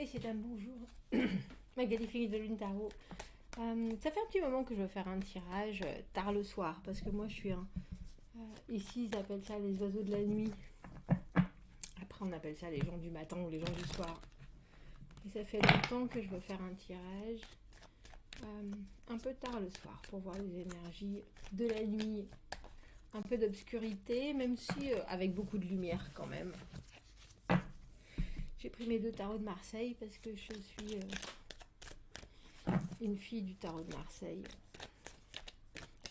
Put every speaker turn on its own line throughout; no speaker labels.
Messieurs, dames, bonjour. Magali Fini de Lune Tarot. Ça fait un petit moment que je veux faire un tirage tard le soir parce que moi je suis un. Ici ils appellent ça les oiseaux de la nuit. Après on appelle ça les gens du matin ou les gens du soir. Et ça fait longtemps que je veux faire un tirage un peu tard le soir pour voir les énergies de la nuit. Un peu d'obscurité, même si avec beaucoup de lumière quand même. J'ai pris mes deux tarots de Marseille parce que je suis une fille du tarot de Marseille.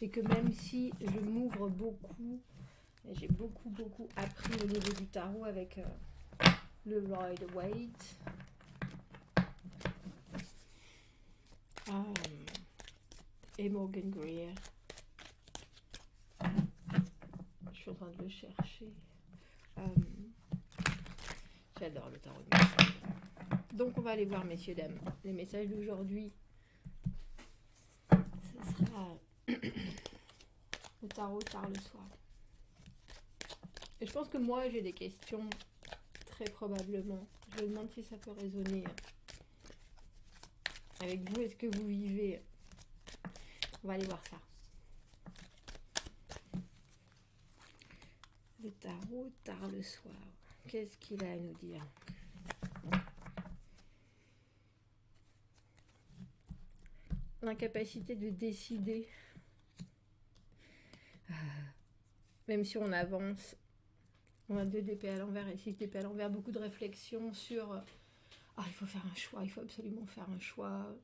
Et que même si je m'ouvre beaucoup, j'ai beaucoup appris au niveau du tarot avec le Rider-Waite. Et Morgan Greer. Je suis en train de le chercher. J'adore le tarot de Marseille. Donc on va aller voir, messieurs, dames. Les messages d'aujourd'hui, ce sera le tarot tard le soir. Et je pense que moi j'ai des questions, très probablement. Je me demande si ça peut résonner avec vous. Est-ce que vous vivez? On va aller voir ça. Le tarot tard le soir. Qu'est-ce qu'il a à nous dire? L'incapacité de décider. Même si on avance. On a 2 d'épée à l'envers et 6 d'épée à l'envers. Beaucoup de réflexion sur il faut faire un choix, il faut absolument faire un choix.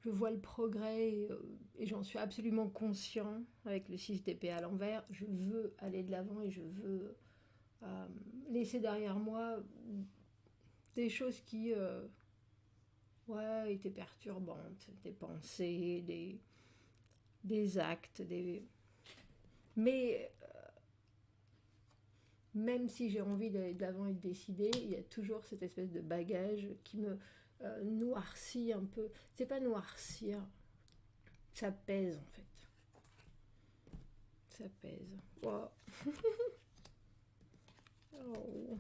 Je vois le progrès et j'en suis absolument conscient avec le 6 d'épée à l'envers. Je veux aller de l'avant et je veux laisser derrière moi des choses qui étaient perturbantes, des pensées, des actes, mais même si j'ai envie d'aller de l'avant et de décider, il y a toujours cette espèce de bagage qui me noircit un peu. C'est pas noircir, ça pèse en fait. Ça pèse. Wow. Oh.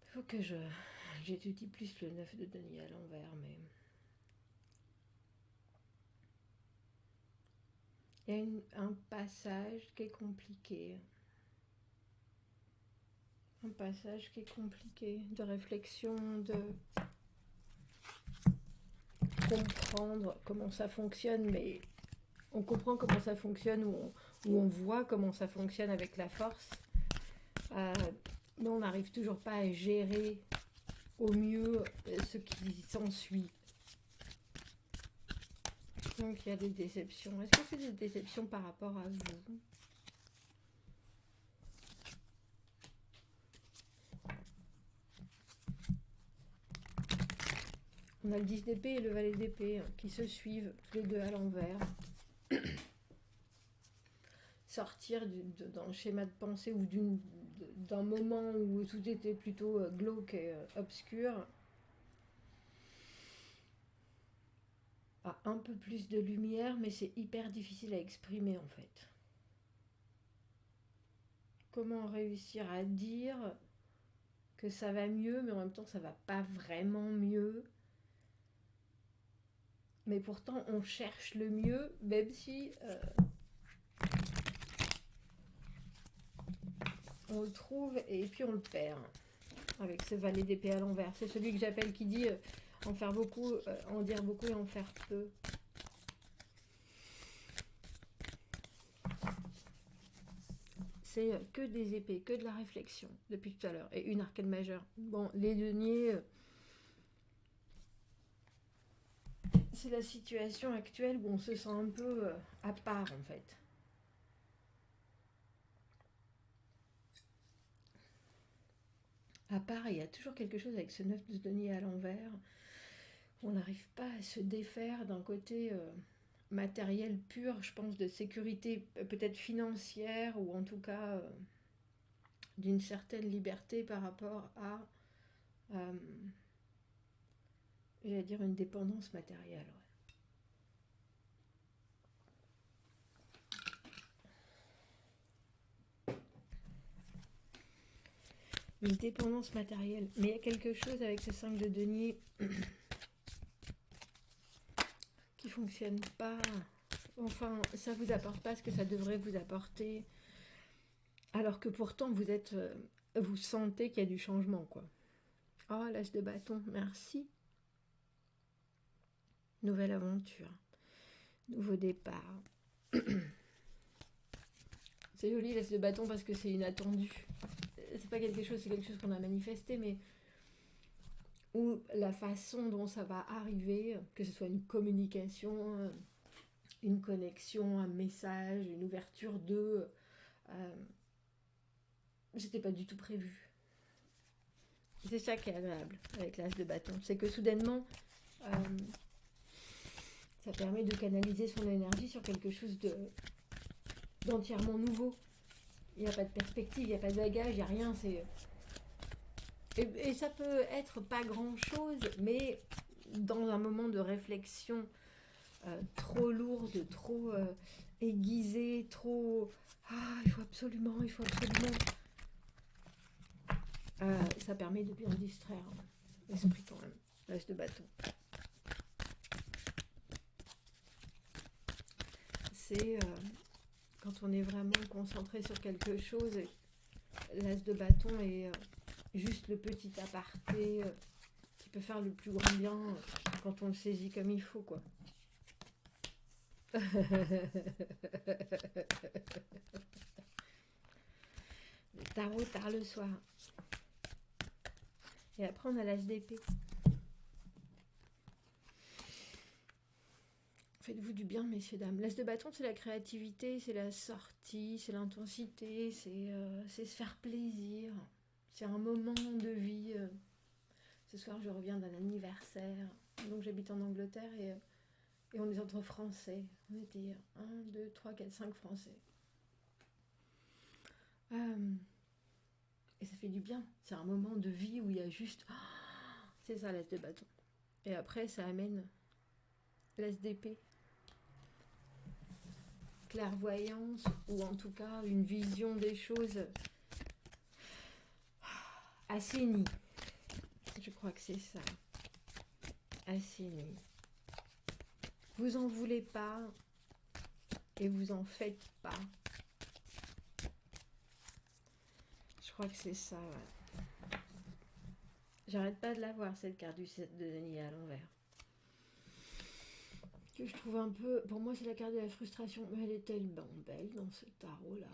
Faut que j'étudie plus le 9 de denier à l'envers, mais il y a un passage qui est compliqué. Un passage qui est compliqué, de réflexion, de comprendre comment ça fonctionne, mais on comprend comment ça fonctionne ou on voit comment ça fonctionne avec la force, mais on n'arrive toujours pas à gérer au mieux ce qui s'ensuit. Donc il y a des déceptions. Est-ce que c'est des déceptions par rapport à vous? On a le 10 d'épée et le valet d'épée qui se suivent, tous les deux à l'envers. Sortir d'un schéma de pensée ou d'un moment où tout était plutôt glauque et obscur à un peu plus de lumière, mais c'est hyper difficile à exprimer en fait. Comment réussir à dire que ça va mieux, mais en même temps ça va pas vraiment mieux. Mais pourtant on cherche le mieux, même si on le trouve et puis on le perd. Avec ce valet d'épée à l'envers. C'est celui que j'appelle qui dit en faire beaucoup, en dire beaucoup et en faire peu. C'est que des épées, que de la réflexion depuis tout à l'heure. Et une arcane majeure. Bon, les deniers, c'est la situation actuelle où on se sent un peu à part en fait. À part, il y a toujours quelque chose avec ce 9 de denier à l'envers. On n'arrive pas à se défaire d'un côté matériel pur, je pense, de sécurité peut-être financière ou en tout cas d'une certaine liberté par rapport à, j'allais dire, une dépendance matérielle. Ouais. une dépendance matérielle. Mais il y a quelque chose avec ce 5 de denier qui fonctionne pas. Enfin, ça vous apporte pas ce que ça devrait vous apporter. Alors que pourtant, vous sentez qu'il y a du changement, quoi. Oh, l'as de bâton, merci. Nouvelle aventure. Nouveau départ. C'est joli, l'as de bâton, parce que c'est inattendu. C'est pas quelque chose, c'est quelque chose qu'on a manifesté, mais où la façon dont ça va arriver, que ce soit une communication, une connexion, un message, une ouverture de... c'était pas du tout prévu. C'est ça qui est agréable avec l'as de bâton. C'est que soudainement, ça permet de canaliser son énergie sur quelque chose d'entièrement nouveau. Il n'y a pas de perspective, il n'y a pas de bagage, il n'y a rien. Et ça peut être pas grand-chose, mais dans un moment de réflexion trop lourde, trop aiguisée, trop... Ah, il faut absolument... ça permet de bien distraire l'esprit quand même, l'as de bâton. C'est quand on est vraiment concentré sur quelque chose, l'as de bâton est juste le petit aparté qui peut faire le plus grand bien quand on le saisit comme il faut, quoi. Le tarot tard le soir. Et après on a l'as d'épée. Faites-vous du bien, messieurs, dames. L'as de bâton, c'est la créativité, c'est la sortie, c'est l'intensité, c'est se faire plaisir. C'est un moment de vie. Ce soir, je reviens d'un anniversaire. Donc, j'habite en Angleterre et on est entre Français. On était 1, 2, 3, 4, 5 Français. Et ça fait du bien. C'est un moment de vie où il y a juste... c'est ça, l'as de bâton. Et après, ça amène l'as d'épée. Clairvoyance, ou en tout cas une vision des choses assainie. Je crois que c'est ça. Assainie. Vous en voulez pas et vous en faites pas. Je crois que c'est ça, ouais. J'arrête pas de la voir, cette carte du 7 de denier à l'envers. Que je trouve un peu... Pour moi, c'est la carte de la frustration. Mais elle est tellement belle dans ce tarot-là.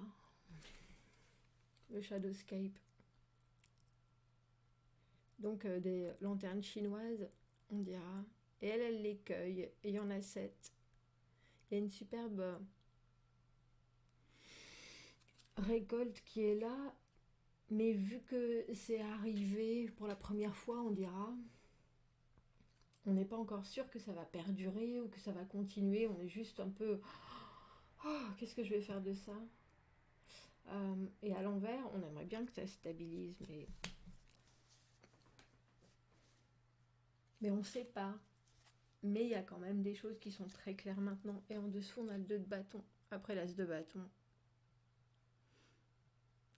Le Shadowscape. Donc, des lanternes chinoises, on dira. Et elle les cueille. Et il y en a 7. Il y a une superbe récolte qui est là. Mais vu que c'est arrivé pour la première fois, on dira... On n'est pas encore sûr que ça va perdurer ou que ça va continuer. On est juste un peu... Oh, qu'est-ce que je vais faire de ça? Et à l'envers, on aimerait bien que ça stabilise, mais on ne sait pas. Mais il y a quand même des choses qui sont très claires maintenant. Et en dessous, on a le 2 de bâton. Après l'as de bâton.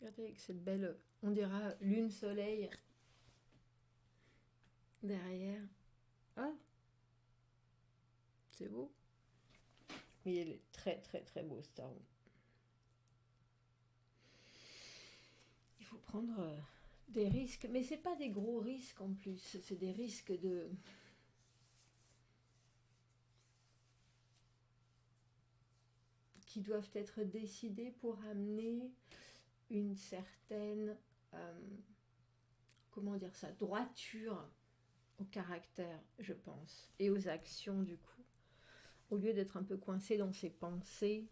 Regardez avec cette belle, on dira lune-soleil derrière. Ah, c'est beau. Mais il est très très très beau, ce tarot. Il faut prendre des risques, mais c'est pas des gros risques en plus. C'est des risques de... qui doivent être décidés pour amener une certaine, comment dire ça, droiture au caractère, je pense, et aux actions du coup. Au lieu d'être un peu coincé dans ses pensées,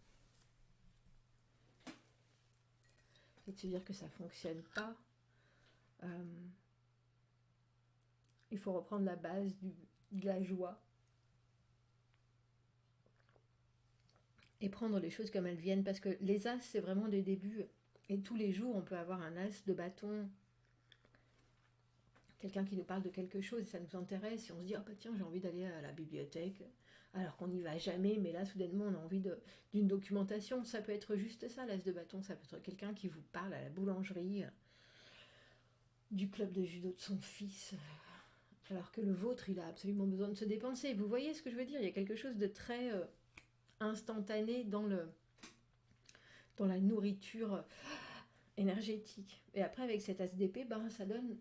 et de se dire que ça ne fonctionne pas, il faut reprendre la base de la joie et prendre les choses comme elles viennent, parce que les as, c'est vraiment des débuts. Et tous les jours, on peut avoir un as de bâton, quelqu'un qui nous parle de quelque chose, et ça nous intéresse, et on se dit, ah bah tiens, j'ai envie d'aller à la bibliothèque, alors qu'on n'y va jamais, mais là, soudainement, on a envie d'une documentation. Ça peut être juste ça, l'as de bâton, ça peut être quelqu'un qui vous parle à la boulangerie, du club de judo de son fils, alors que le vôtre, il a absolument besoin de se dépenser. Vous voyez ce que je veux dire? Il y a quelque chose de très instantané dans la nourriture énergétique. Et après, avec cet ASDP, ben, ça donne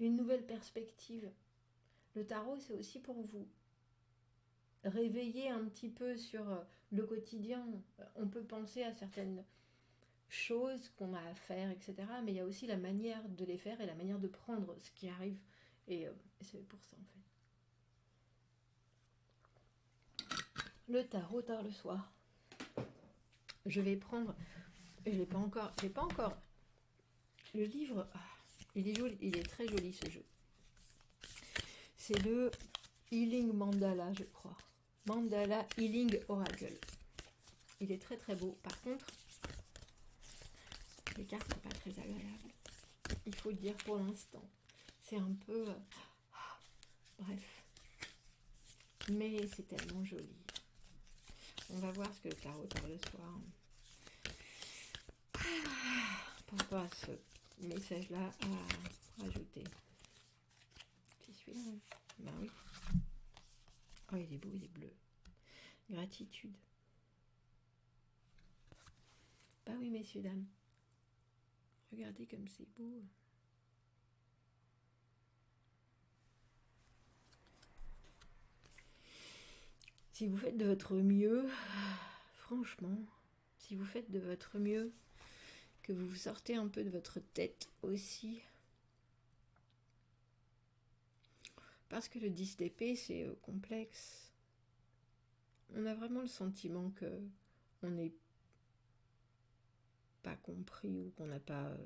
une nouvelle perspective. Le tarot, c'est aussi pour vous réveiller un petit peu sur le quotidien. On peut penser à certaines choses qu'on a à faire, etc. Mais il y a aussi la manière de les faire et la manière de prendre ce qui arrive. Et c'est pour ça, en fait. Le tarot tard le soir. Je vais prendre... Je l'ai pas encore... J'ai pas encore... Le livre... il est joli, il est très joli ce jeu. C'est le Healing Mandala, je crois. Mandala Healing Oracle. Il est très très beau. Par contre, les cartes sont pas très agréables. Il faut le dire pour l'instant. C'est un peu... bref. Mais c'est tellement joli. On va voir ce que le tarot tard le soir. Par rapport à ce message-là à rajouter. C'est celui-là. Ben oui. Oh, il est beau, il est bleu. Gratitude. Bah oui, messieurs, dames. Regardez comme c'est beau. Si vous faites de votre mieux, franchement, si vous faites de votre mieux, que vous sortez un peu de votre tête aussi, parce que le 10 d'épée, c'est complexe. On a vraiment le sentiment que on n'est pas compris ou qu'on n'a pas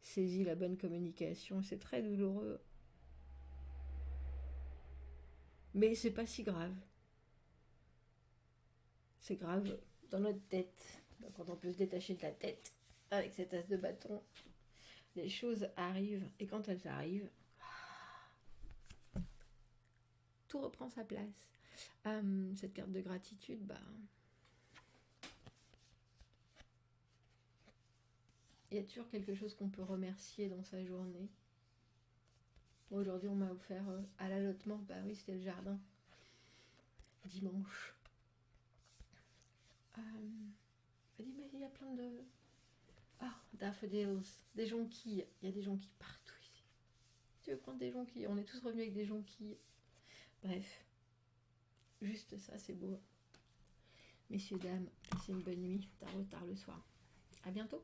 saisi la bonne communication. C'est très douloureux. Mais c'est pas si grave. C'est grave dans notre tête. Quand on peut se détacher de la tête avec cette as de bâton, les choses arrivent. Et quand elles arrivent, tout reprend sa place. Cette carte de gratitude, bah... il y a toujours quelque chose qu'on peut remercier dans sa journée. Aujourd'hui, on m'a offert à l'allottement. Bah oui, c'était le jardin. Dimanche. Il y a plein de... daffodils, des jonquilles. Il y a des jonquilles partout ici. Tu veux prendre des jonquilles? On est tous revenus avec des jonquilles. Bref. Juste ça, c'est beau. Messieurs, dames, passez une bonne nuit. Tard le soir. À bientôt.